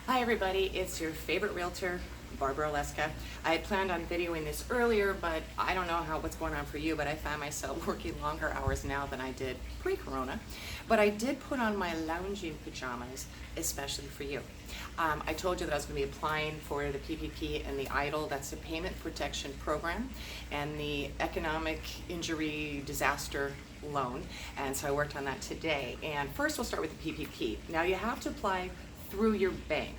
Hi everybody, it's your favorite realtor, Barbara Oleska. I had planned on videoing this earlier, but I don't know what's going on for you, but I find myself working longer hours now than I did pre-corona. But I did put on my lounging pajamas, especially for you. I told you that I was going to be applying for the PPP and the EIDL, that's the Payment Protection Program, and the Economic Injury Disaster Loan, and so I worked on that today. And first we'll start with the PPP. Now you have to apply through your bank.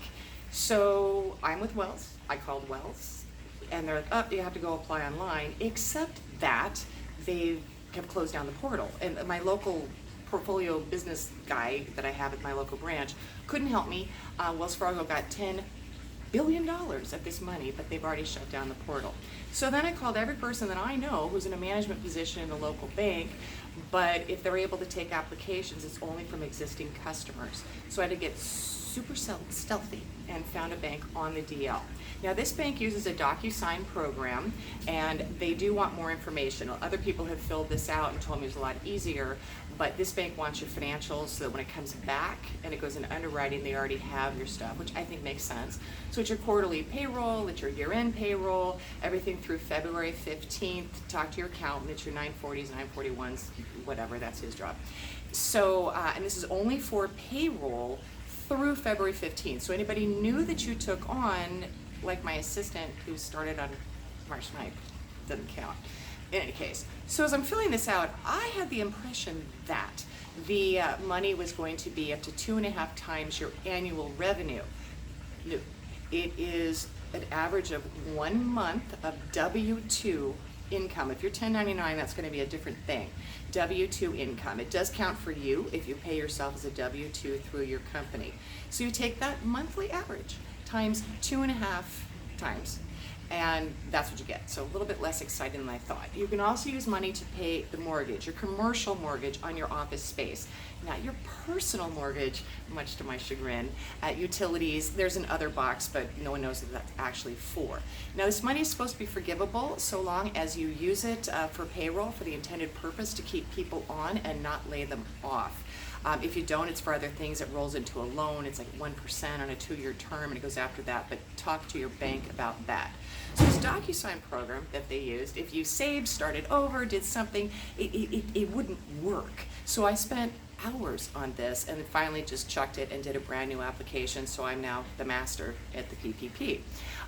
So I'm with Wells, I called Wells, and they're like, oh, you have to go apply online, except that they have closed down the portal. And my local portfolio business guy that I have at my local branch couldn't help me. Wells Fargo got $10 billion of this money, but they've already shut down the portal. So then I called every person that I know who's in a management position in a local bank, but if they're able to take applications, it's only from existing customers. So I had to get super stealthy and found a bank on the DL. Now this bank uses a DocuSign program, and they do want more information. Other people have filled this out and told me it's a lot easier, but this bank wants your financials so that when it comes back and it goes into underwriting, they already have your stuff, which I think makes sense. So it's your quarterly payroll, it's your year-end payroll, everything through February 15th. Talk to your accountant, it's your 940s, 941s, whatever, that's his job. So, and this is only for payroll through February 15th. So anybody new that you took on, like my assistant who started on March 9th, doesn't count. In any case, so as I'm filling this out, I had the impression that the money was going to be up to 2.5 times your annual revenue. No, it is an average of 1 month of W-2 income. If you're 1099, that's going to be a different thing. W-2 income. It does count for you if you pay yourself as a W-2 through your company. So you take that monthly average times 2.5 times, and that's what you get. So a little bit less exciting than I thought. You can also use money to pay the mortgage, your commercial mortgage on your office space. Not your personal mortgage, much to my chagrin. Utilities, there's an other box, but no one knows what that's actually for. Now this money is supposed to be forgivable so long as you use it for payroll for the intended purpose to keep people on and not lay them off. If you don't, it's for other things. It rolls into a loan. It's like 1% on a 2-year term, and it goes after that, but talk to your bank about that. So this DocuSign program that they used, if you saved, started over, did something, it wouldn't work. So I spent hours on this and then finally just chucked it and did a brand new application, so I'm now the master at the PPP.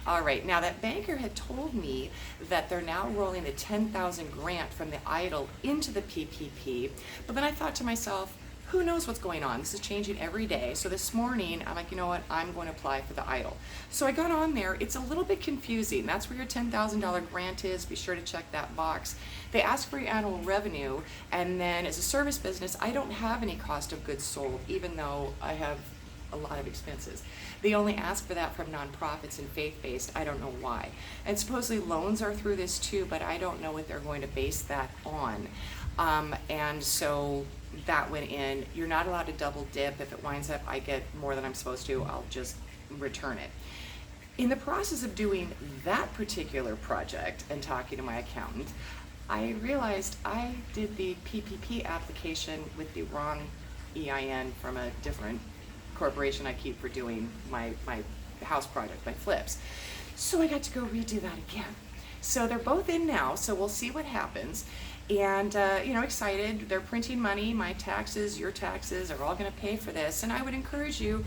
All right, now that banker had told me that they're now rolling the 10,000 grant from the EIDL into the PPP, but then I thought to myself, who knows what's going on? This is changing every day. So this morning, I'm like, you know what? I'm going to apply for the EIDL. So I got on there. It's a little bit confusing. That's where your $10,000 grant is. Be sure to check that box. They ask for your annual revenue, and then as a service business, I don't have any cost of goods sold, even though I have a lot of expenses. They only ask for that from nonprofits and faith-based. I don't know why. And supposedly loans are through this too, but I don't know what they're going to base that on. And so that went in. You're not allowed to double dip. If it winds up I get more than I'm supposed to, I'll just return it. In the process of doing that particular project and talking to my accountant, I realized I did the PPP application with the wrong EIN from a different corporation I keep for doing my house project, my flips. So I got to go redo that again. So they're both in now, so we'll see what happens. And you know, excited. They're printing money. My taxes, your taxes are all going to pay for this. And I would encourage you,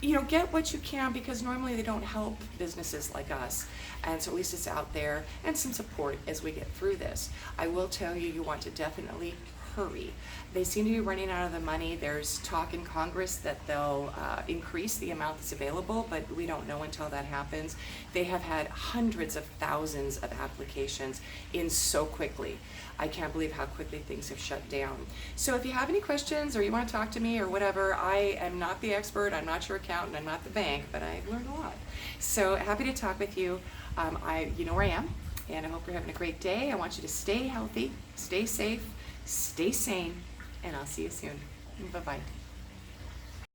you know, get what you can, because normally they don't help businesses like us. And so at least it's out there, and some support as we get through this. I will tell you, you want to definitely hurry. They seem to be running out of the money. There's talk in Congress that they'll increase the amount that's available, but we don't know until that happens. They have had hundreds of thousands of applications in so quickly. I can't believe how quickly things have shut down. So if you have any questions or you want to talk to me or whatever, I am not the expert, I'm not your accountant, I'm not the bank, but I've learned a lot. So happy to talk with you. You know where I am, and I hope you're having a great day. I want you to stay healthy, stay safe, stay sane, and I'll see you soon. Bye-bye.